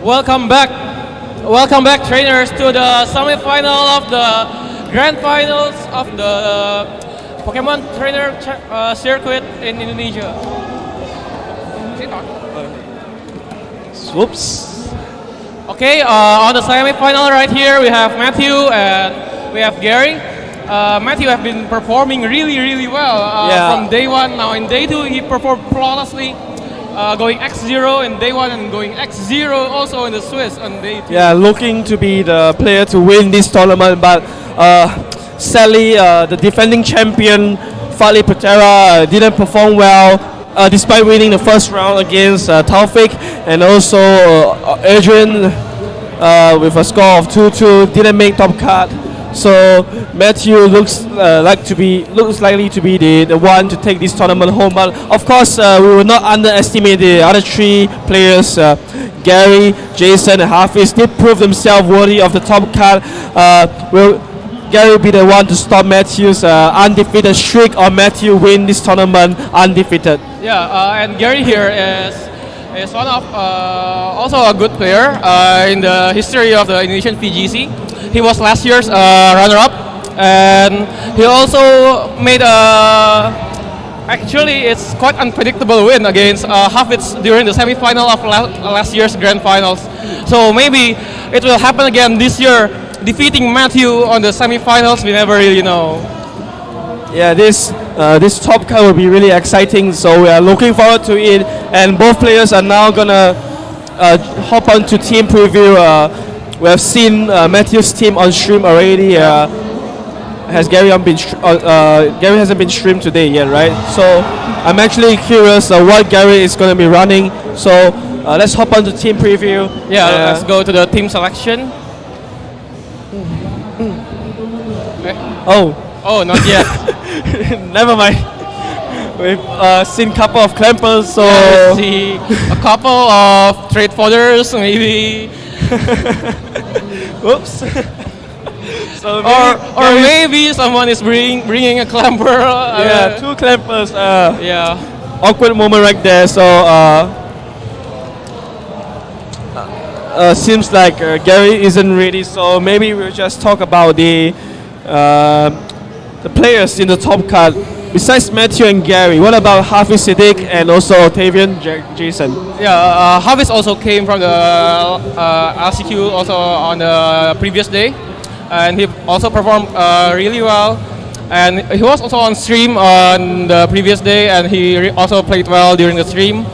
Welcome back, trainers, to the semi-final of the grand finals of the Pokemon Trainer Circuit in Indonesia. Whoops. Okay, on the semi-final right here, we have Matthew and we have Garry. Matthew have been performing really well from day one. Now in day two, he performed flawlessly. Going X0 in day one and going X0 also in the Swiss on day two. Yeah, looking to be the player to win this tournament, but sadly, the defending champion Fali Putera didn't perform well, despite winning the first round against Taufik, and also Adrian with a score of 2-2 didn't make top card. So Matthew looks likely to be the one to take this tournament home. But of course, we will not underestimate the other three players. Garry, Jason, and Hafiz did prove themselves worthy of the top card. Will Garry be the one to stop Matthew's undefeated streak, or Matthew win this tournament undefeated? Yeah, and Garry here is one of also a good player in the history of the Indonesian PGC. He was last year's runner-up, and he also made actually it's quite unpredictable win against Hafiz during the semi-final of last year's grand finals. So maybe it will happen again this year, defeating Matthew on the semi-finals. We never really know. Yeah, this top card will be really exciting. So we are looking forward to it, and both players are now gonna hop on to team preview. We have seen Matthew's team on stream already. Garry hasn't been streamed today yet, right? So I'm actually curious what Garry is going to be running. So let's hop on to team preview. Yeah, let's go to the team selection. Oh, not yet. Never mind. We've seen a couple of clampers, so yeah, we see a couple of trade fodders, maybe. Whoops. So maybe someone is bringing a clamper. Yeah, two clampers. Yeah. Awkward moment right there. So seems like Garry isn't ready. So maybe we'll just talk about the players in the top card. Besides Matthew and Garry, what about Hafiz Siddiq and also Octavian Jason? Yeah, Hafiz also came from the LCQ also on the previous day, and he also performed really well. And he was also on stream on the previous day, and he also played well during the stream.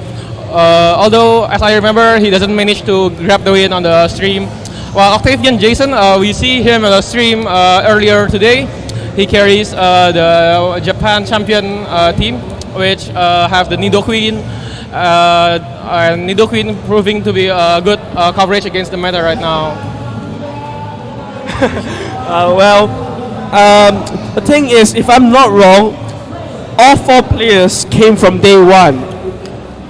Although, as I remember, he doesn't manage to grab the win on the stream. While Octavian Jason, we see him on the stream earlier today. He carries the Japan champion team, which have the Nidoqueen, and Nidoqueen proving to be a good coverage against the meta right now. The thing is, if I'm not wrong, all four players came from day one.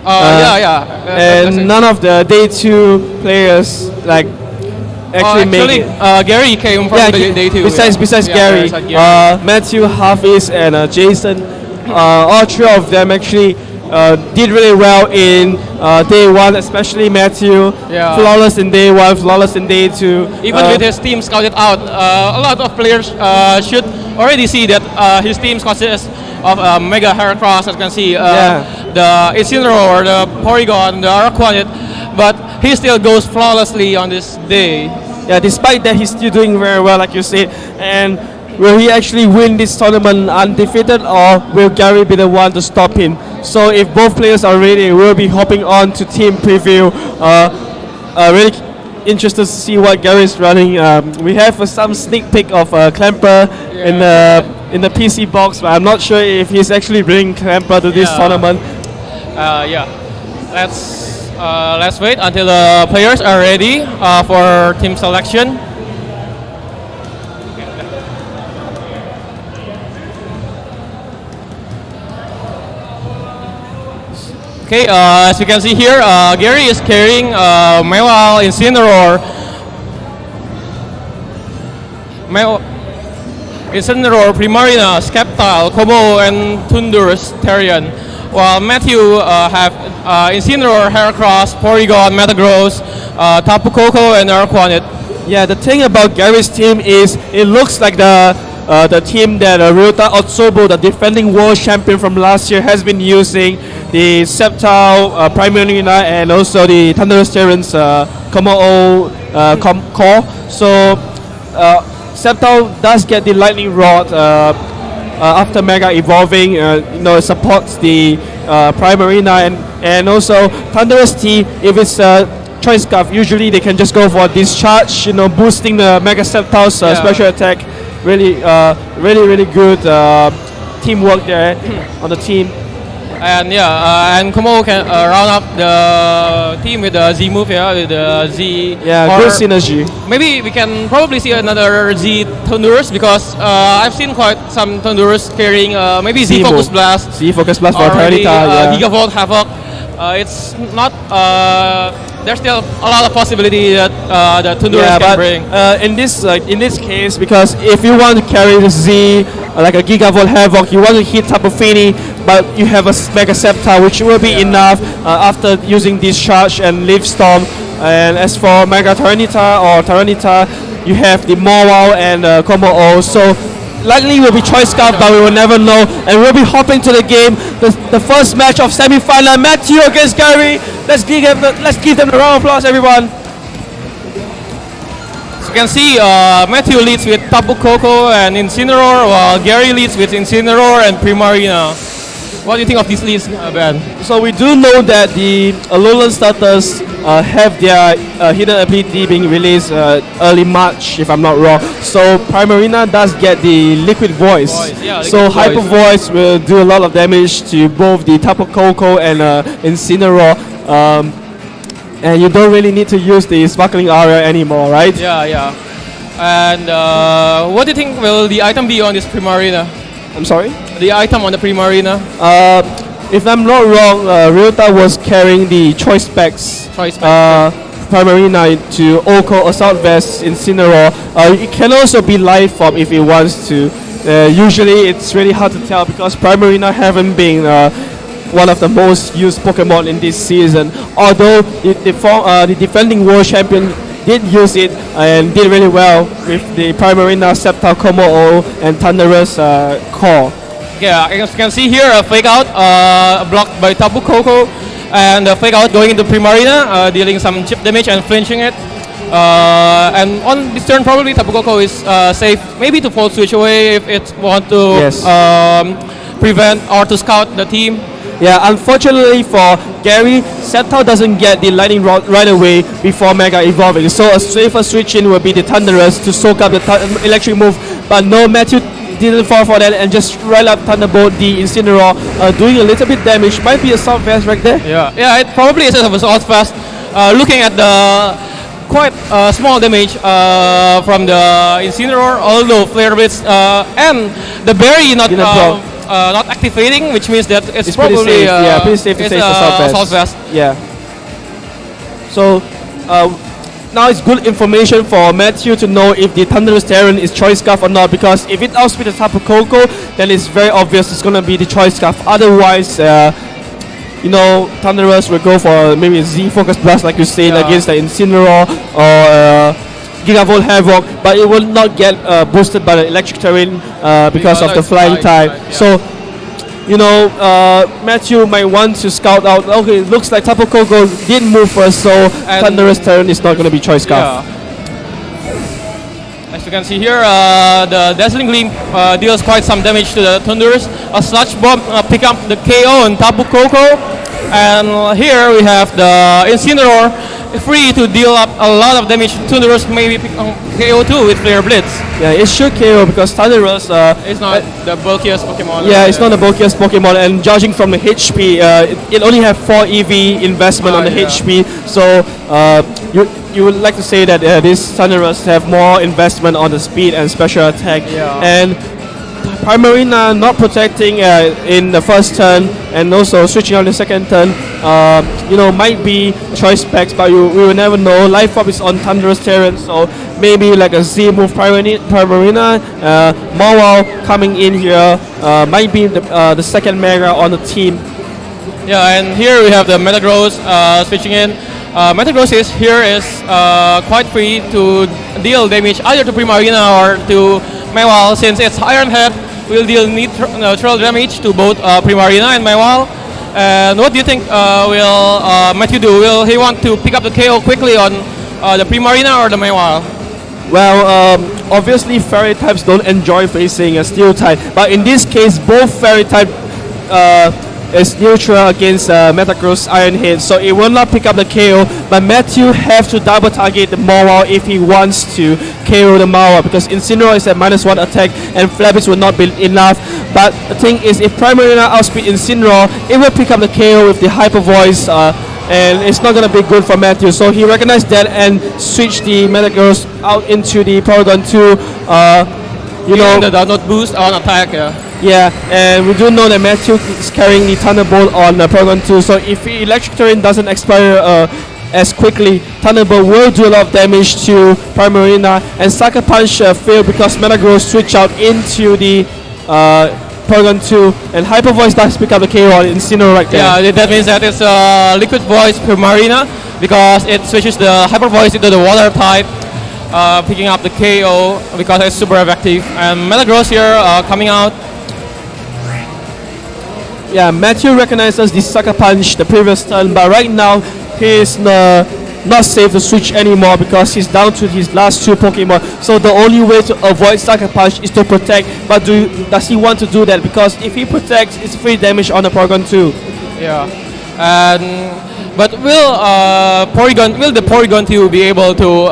And none of the day two players actually Garry came from the day two. Besides Garry, Matthew, Hafiz, and Jason, all three of them actually did really well in day one, especially Matthew. Yeah. Flawless in day one, flawless in day two. Even with his team scouted out, a lot of players should already see that his team consists of Mega Heracross, as you can see, the Incineroar, the Porygon, the Araquanid, but he still goes flawlessly on this day. Yeah, despite that, he's still doing very well, like you said. And will he actually win this tournament undefeated, or will Garry be the one to stop him? So if both players are ready, we'll be hopping on to team preview. Really interested to see what Garry is running. We have some sneak peek of Clamper in the PC box, but I'm not sure if he's actually bringing Clamper to this tournament. Let's wait until the players are ready for team selection. Okay, as you can see here, Garry is carrying Mewal, Incineroar, Primarina, Sceptile, Komo, and Tundurus Therian. while Matthew have Incineroar, Heracross, Porygon, Metagross, Tapu Koko, and Arquanid. Yeah, the thing about Garry's team is it looks like the team that Ryota Otsobo, the defending world champion from last year, has been using the Sceptile, Primarina, and also the Thunderous Terrans Komo-O core. So Sceptile does get the Lightning Rod after Mega evolving. It supports the Primarina and also Thunderous T. If it's Choice Scarf, usually they can just go for Discharge, boosting the Mega Sceptile's special attack. Really good teamwork there on the team. And and Komo can round up the team with the Z move, with the Z. Yeah, good synergy. Maybe we can probably see another Z Thundurus because I've seen quite some Thundurus carrying maybe Z Focus Blast. Z Focus Blast for Tyranitar, Gigavolt, Havoc. It's not. There's still a lot of possibility that the Thundurus can bring. In this case, because if you want to carry the Z like a Gigavolt Havoc, you want to hit Tapu Fini, but you have a Mega Sceptile, which will be enough after using Discharge and Leaf Storm. And as for Mega Tyranitar or Tyranitar, you have the Mawile and Komo-O. So likely will be Choice Scarf, but we will never know. And we'll be hopping to the game, the first match of semi-final, Matthew against Garry. Let's give them a round of applause, everyone. So you can see Matthew leads with Tapu Koko and Incineroar, while Garry leads with Incineroar and Primarina. What do you think of these leads, Ben? So we do know that the Alolan starters have their hidden ability being released early March, if I'm not wrong. So Primarina does get the Liquid Voice. So Hyper Voice will do a lot of damage to both the Tapu Koko and Incineroar. And you don't really need to use the Sparkling Aura anymore, right? Yeah. And what do you think will the item be on this Primarina? I'm sorry? The item on the Primarina? If I'm not wrong, Ryota was carrying the Choice Specs. Primarina to Oko, Assault Vest, Incineroar. It can also be Life Form if it wants to. Usually it's really hard to tell because Primarina haven't been one of the most used Pokemon in this season. Although the defending world champion did use it and did really well with the Primarina, Sceptile, Komo-O, and Thunderous core. Yeah, as you can see here, a fake out blocked by Tapu Koko, and a fake out going into Primarina, dealing some chip damage and flinching it. And on this turn, probably Tapu Koko is safe, maybe to Volt Switch away if it want to prevent or to scout the team. Yeah, unfortunately for Garry, Sceptile doesn't get the Lightning Rod right away before Mega evolving. So a safer switch-in will be the Thunderous to soak up the electric move. But no, Matthew didn't fall for that and just right up Thunderbolt the Incineroar, doing a little bit damage. Might be Assault Vest right there. Yeah, it probably is an Assault Vest. Looking at the quite small damage from the Incineroar, although Flare Blitz and the Berry not activating, which means that it's probably pretty safe. Pretty safe to say it's Assault Vest. Yeah. So now it's good information for Matthew to know if the Thunderous Terran is Choice Scarf or not, because if it outspeeds the Tapu Koko, then it's very obvious it's gonna be the Choice Scarf. Otherwise, Thunderous will go for maybe a Z Focus Blast, like you said, against the Incineroar or Gigavolt Havoc, but it will not get boosted by the Electric Terrain because of the flying type. So, Matthew might want to scout out. Okay, it looks like Tapu Koko did move first, so Thunderous Terrain is not going to be Choice Scarf. As you can see here, the Dazzling Gleam deals quite some damage to the Thunderous. A Sludge Bomb pick up the KO on Tapu Koko. And here we have the Incineroar free to deal up a lot of damage. Thunderous maybe KO too with Flare Blitz. Yeah, it should KO because Thunderous it's not the bulkiest Pokemon. Yeah, it's not the bulkiest Pokemon, and judging from the HP, it only have 4 EV investment on the HP. So you would like to say that this Thunderous have more investment on the speed and special attack. And Primarina not protecting in the first turn and also switching on the second turn, might be choice specs, but we will never know. Life Orb is on Thunderous Terran, so maybe like a Z move Primarina. Mawile coming in here might be the second Mega on the team. Yeah, and here we have the Metagross switching in. Metagross is quite free to deal damage either to Primarina or to Mewal, since its Iron Head will deal neutral damage to both Primarina and Mewal. And what do you think will Matthew do? Will he want to pick up the KO quickly on the Primarina or the Mewal? Well, obviously fairy types don't enjoy facing a steel type, but in this case, both fairy type is neutral against Metagross Iron Head, so it will not pick up the KO. But Matthew have to double target the Mawile if he wants to KO the Mawile, because Incineroar is at -1 attack and Flabbish will not be enough. But the thing is, if Primarina outspeed Incineroar, it will pick up the KO with the Hyper Voice. And it's not going to be good for Matthew, so he recognized that and switched the Metagross out into the Porygon 2. You know, the download boost on attack. yeah, and we do know that Matthew is carrying the Thunderbolt on Porygon 2, so if Electric Terrain doesn't expire as quickly, Thunderbolt will do a lot of damage to Primarina, and Sucker Punch failed because Metagross switched out into the Porygon 2, and Hyper Voice does pick up the KO on Incineroar right there. Yeah, that means that it's Liquid Voice Primarina, because it switches the Hyper Voice into the Water type, picking up the KO because it's super effective. And Metagross here coming out. Yeah, Matthew recognizes the Sucker Punch the previous turn, but right now he is not safe to switch anymore because he's down to his last 2 Pokemon. So the only way to avoid Sucker Punch is to protect. But does he want to do that? Because if he protects, it's free damage on the Porygon 2. Yeah, but will the Porygon 2 be able to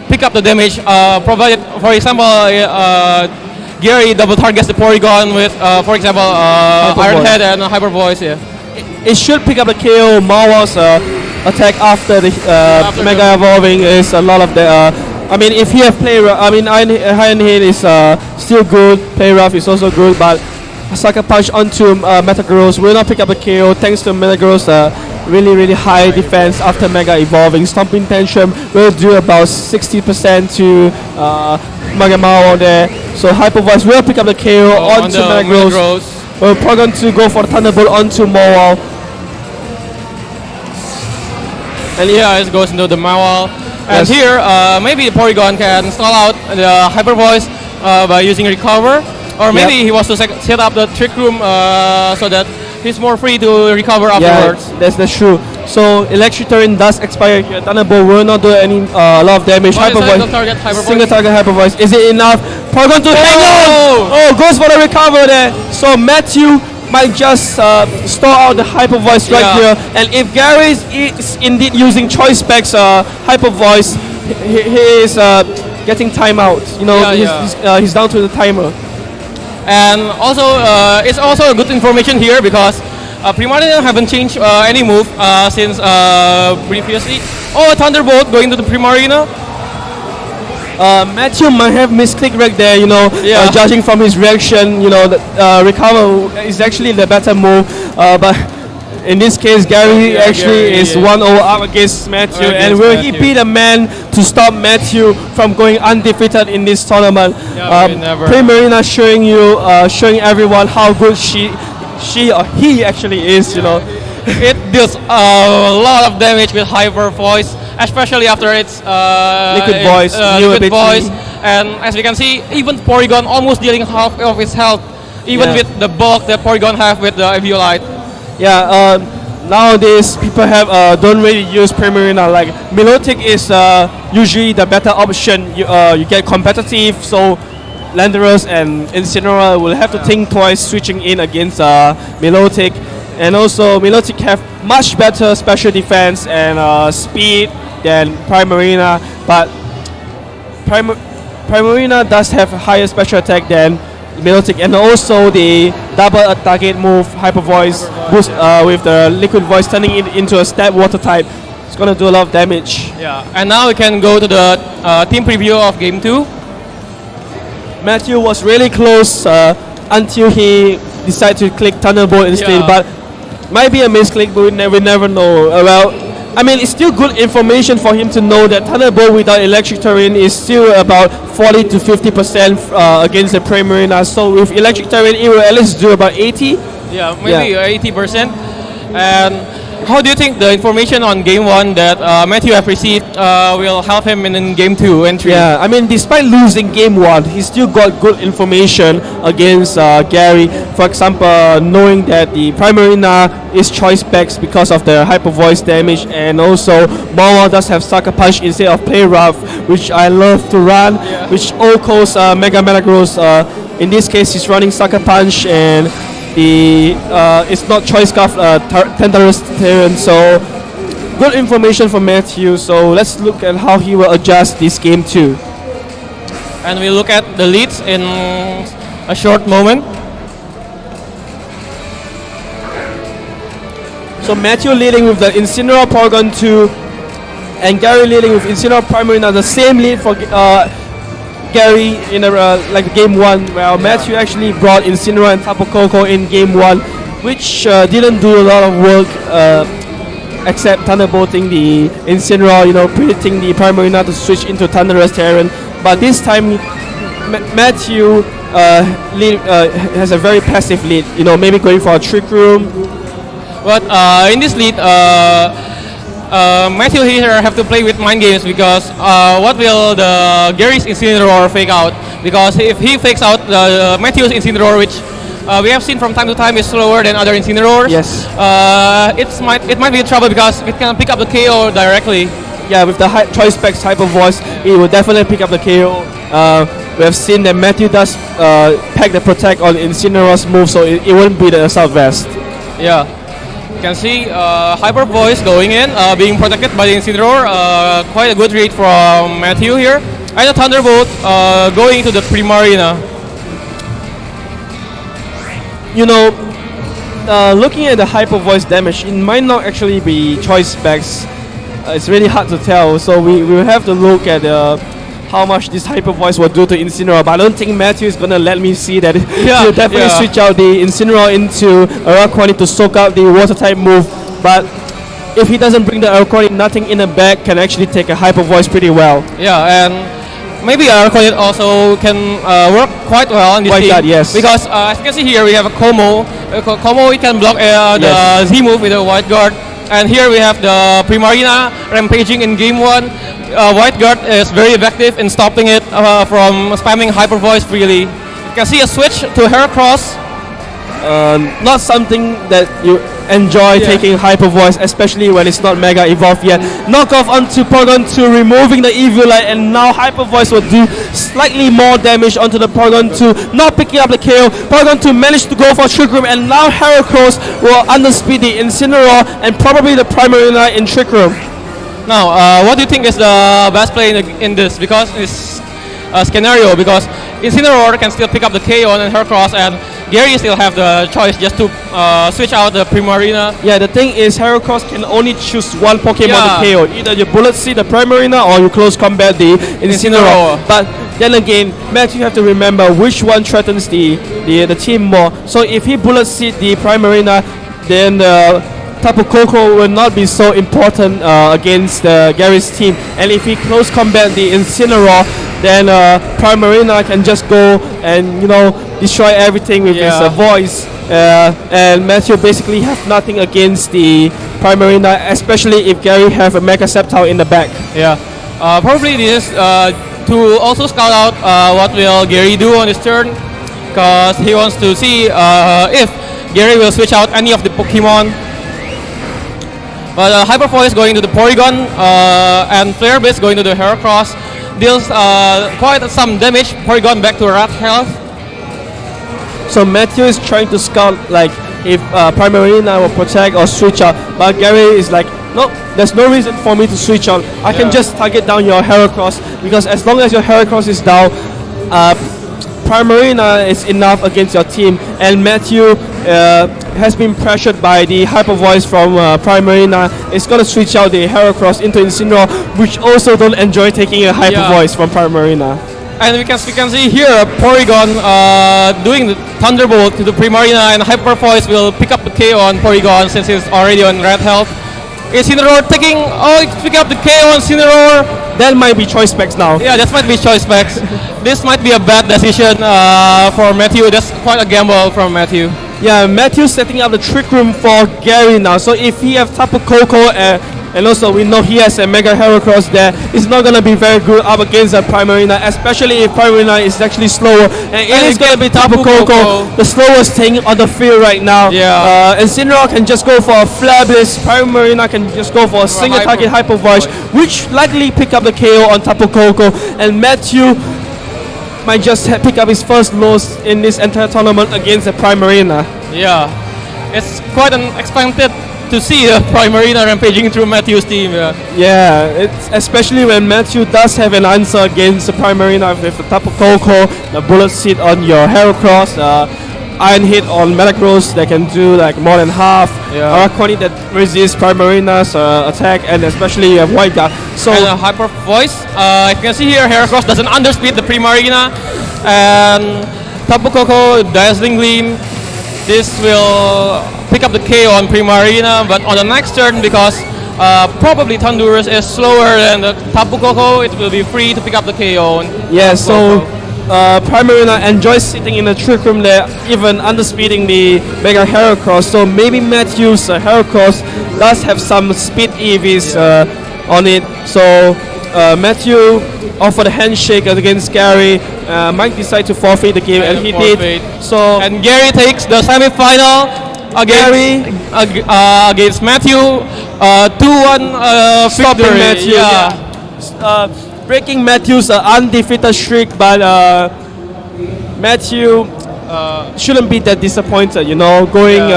pick up the damage? Provided, for example, Garry double targets the Porygon with, for example, Iron Voice. Head and Hyper Voice. Yeah. It should pick up the KO. Mawile's attack after the Mega Evolving is a lot of the. I mean, if he have Play Rough, I mean, Iron Head is still good. Play Rough is also good, but Sucker Punch onto Metagross will not pick up the KO thanks to Metagross really high defense after Mega Evolving. Stomping Tantrum will do about 60% to Mega Mawile there. So Hyper Voice will pick up the KO onto Metagross. Well, Porygon 2 go for the Thunderbolt onto Mawile. And yeah, it goes into the Mawile. And here, maybe the Porygon can stall out the Hyper Voice by using Recover. Or maybe he wants to set up the Trick Room so that he's more free to recover afterwards. Yeah, that's true. So Electric Terrain does expire here. Thunderbolt will not do any a lot of damage. Hyper Voice. Single target Hyper Voice. Is it enough? Porygon to hang on! Oh, goes for the recover there. So Matthew might just store out the Hyper Voice right here. And if Garry is indeed using Choice Specs Hyper Voice, he is getting timeout. You know, he's down to the timer. And also, it's also a good information here because Primarina haven't changed any move since previously. Oh, Thunderbolt going to the Primarina. Matthew might have misclicked right there, you know, judging from his reaction, you know, recover is actually the better move, but in this case, Garry is 1-0 up against Matthew, and will he be the man to stop Matthew from going undefeated in this tournament? Primarina showing everyone how good she or he actually is, you know. It deals a lot of damage with Hyper Voice, especially after its Liquid Voice, Liquid Voice. And as we can see, even Porygon almost dealing half of its health, even with the bulk that Porygon have with the Eviolite. Yeah, nowadays people don't really use Primarina. Like Milotic is usually the better option. You get competitive, so Landorus and Incineroar will have to think twice switching in against Milotic. And also Milotic have much better special defense and speed than Primarina, but Primarina does have a higher special attack than Milotic, and also the double target move Hyper Voice boost with the Liquid Voice turning it into a Stab Water type. It's gonna do a lot of damage. Yeah, and now we can go to the team preview of Game 2. Matthew was really close until he decided to click Thunderbolt instead, but might be a misclick, but we never know. Well, I mean, it's still good information for him to know that Thunderbolt without Electric Terrain is still about 40 to 50% against the Primarina. So with Electric Terrain, it will at least do about 80. Yeah, maybe 80%. And how do you think the information on game 1 that Matthew have received will help him in game 2 and 3? Yeah, I mean, despite losing game 1, he still got good information against Garry. For example, knowing that the Primarina is choice specs because of the hyper voice damage, and also Mawa does have Sucker Punch instead of Play Rough, which I love to run, which Oko's Mega Metagross, in this case, he's running Sucker Punch, and it's not choice scarf Thunderous Terran. So good information from Matthew. So let's look at how he will adjust this game too. And we look at the leads in a short moment. So Matthew leading with the Incineroar Porygon 2, and Garry leading with Incineroar Primarina, the same lead for Garry in like game 1, where Matthew actually brought Incineroar and Tapu Koko in game 1, which didn't do a lot of work except Thunderbolting the Incineroar, predicting the Primarina to switch into Thunderous Terran. But this time, Matthew has a very passive lead, maybe going for a Trick Room. But in this lead, Matthew here have to play with mind games, because what will the Garry's Incineroar fake out? Because if he fakes out the Matthew's Incineroar, which we have seen from time to time is slower than other Incineroars, yes, it might be trouble because it can pick up the KO directly. Yeah, with the choice specs Hyper Voice, it will definitely pick up the KO. We have seen that Matthew does pack the protect on Incineroar's move, so it wouldn't be the Assault Vest. Yeah. You can see Hyper Voice going in, being protected by the Incineroar. Quite a good read from Matthew here. And the Thunderbolt going to the Primarina. Looking at the Hyper Voice damage, it might not actually be choice specs. It's really hard to tell, so we will have to look at how much this Hyper Voice will do to Incineroar. But I don't think Matthew is gonna let me see that. He'll definitely switch out the Incineroar into Araquanid to soak up the Water type move. But if he doesn't bring the Araquanid, nothing in the back can actually take a Hyper Voice pretty well. Yeah, and maybe Araquanid also can work quite well in this team. Yes. Because as you can see here, we have a Como. Como, it can block the Z move with a White Guard. And here we have the Primarina rampaging in game 1. White Guard is very effective in stopping it from spamming Hyper Voice freely. You can see a switch to Heracross. Not something that you enjoy taking Hyper Voice, especially when it's not Mega Evolved yet. Knockoff onto Porygon 2, removing the Eviolite, and now Hyper Voice will do slightly more damage onto the Porygon 2, not picking up the KO. Porygon 2 managed to go for Trick Room, and now Heracross will underspeed the Incineroar and probably the Primarina in Trick Room. Now, what do you think is the best play in this? Because it's a scenario, because Incineroar can still pick up the KO on Heracross, and Garry still have the choice just to switch out the Primarina. Yeah, the thing is, Heracross can only choose one Pokemon to KO. Either you Bullet Seed the Primarina or you close combat the Incineroar. But then again, Max, you have to remember which one threatens the team more. So if he Bullet Seed the Primarina, then Tapu Koko will not be so important against Garry's team. And if he close combat the Incineroar, then Primarina can just go and destroy everything with his voice. And Matthew basically have nothing against the Primarina, especially if Garry have a Mega Sceptile in the back. Yeah, probably this is to also scout out what will Garry do on his turn, because he wants to see if Garry will switch out any of the Pokemon. But Hyper Voice going to the Porygon and Flare Blitz going to the Heracross deals quite some damage. Porygon back to Rat Health. So Matthew is trying to scout like if Primarina will protect or switch out, but Garry is like, no, there's no reason for me to switch out. I can just target down your Heracross, because as long as your Heracross is down, Primarina is enough against your team. And Matthew has been pressured by the Hyper Voice from Primarina. It's going to switch out the Heracross into Incineroar, which also don't enjoy taking a Hyper Voice from Primarina. And we can see here Porygon doing the Thunderbolt to the Primarina, and Hyper Voice will pick up the KO on Porygon since it's already on red health. Incineroar taking, it's picking up the KO on Incineroar. That might be choice specs now. Yeah, that might be choice specs. This might be a bad decision for Matthew. That's quite a gamble from Matthew. Yeah, Matthew setting up the trick room for Garry now. So if he have Tapu Koko and also we know he has a Mega Heracross there, it's not gonna be very good up against a Primarina, especially if Primarina is actually slower. And it is gonna be Tapu Koko, the slowest thing on the field right now. Yeah. And Sinra can just go for a Flare Blitz. Primarina can just go for a single target Hyper Voice, which likely pick up the KO on Tapu Koko. And Matthew might just pick up his first loss in this entire tournament against a Primarina. Yeah, it's quite unexpected to see a Primarina rampaging through Matthew's team. Yeah, it's especially when Matthew does have an answer against the Primarina with the Tapu Koko, the Bullet Seed on your Heracross, Iron Hit on Metagross that can do like more than half, Araquani that resists Primarina's attack, and especially you have White Guard. So And a Hyper Voice. You can see here Heracross doesn't underspeed the Primarina, and Tapu Koko, Dazzling Gleam. This will pick up the KO on Primarina, but on the next turn, because probably Thundurus is slower than the Tapu Koko, it will be free to pick up the KO. yeah, so Primarina enjoys sitting in the trick room there, even underspeeding the Mega Heracross. So maybe Matthew's Heracross does have some speed EVs on it. So Matthew offered a handshake against Garry. Might decide to forfeit the game, and he did. So And Garry takes the semi-final against Matthew. 2-1 stopping victory. Matthew. Breaking Matthew's undefeated streak, but Matthew shouldn't be that disappointed. You know, going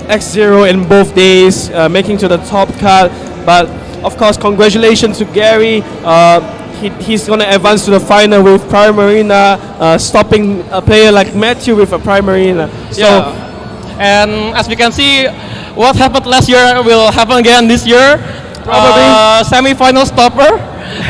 X0 in both days, making to the top card. But of course, congratulations to Garry. He's going to advance to the final with Primarina, stopping a player like Matthew with a Primarina. So, and as we can see, what happened last year will happen again this year. Probably. Semi-final stopper.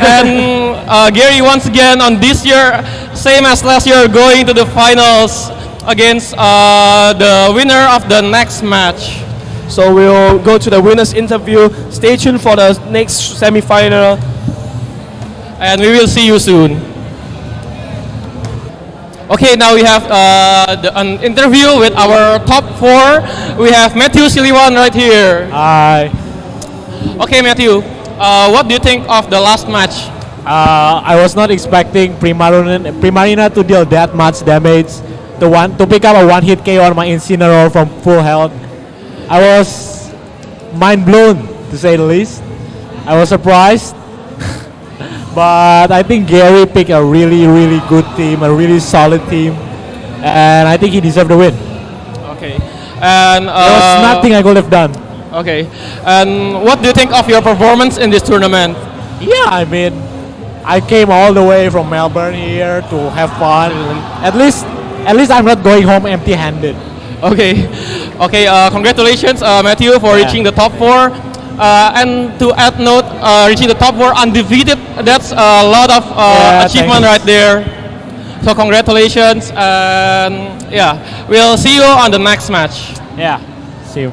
And Garry once again on this year, same as last year, going to the finals against the winner of the next match. So we'll go to the winner's interview. Stay tuned for the next semi-final. And we will see you soon. Okay, now we have an interview with our top 4. We have Matthew Siliwan right here. Hi. Okay, Matthew, what do you think of the last match? I was not expecting Primarina to deal that much damage. To pick up a one-hit KO on my Incineroar from full health. I was mind blown, to say the least. I was surprised. But I think Garry picked a really, really good team, a really solid team. And I think he deserved the win. Okay. And There was nothing I could have done. Okay. And what do you think of your performance in this tournament? Yeah, I mean, I came all the way from Melbourne here to have fun. At least I'm not going home empty-handed. Okay. Okay. Congratulations, Matthew, for reaching the top 4. And to add note, reaching the top 4 undefeated, that's a lot of achievement right there. So congratulations, and we'll see you on the next match. Yeah, see you.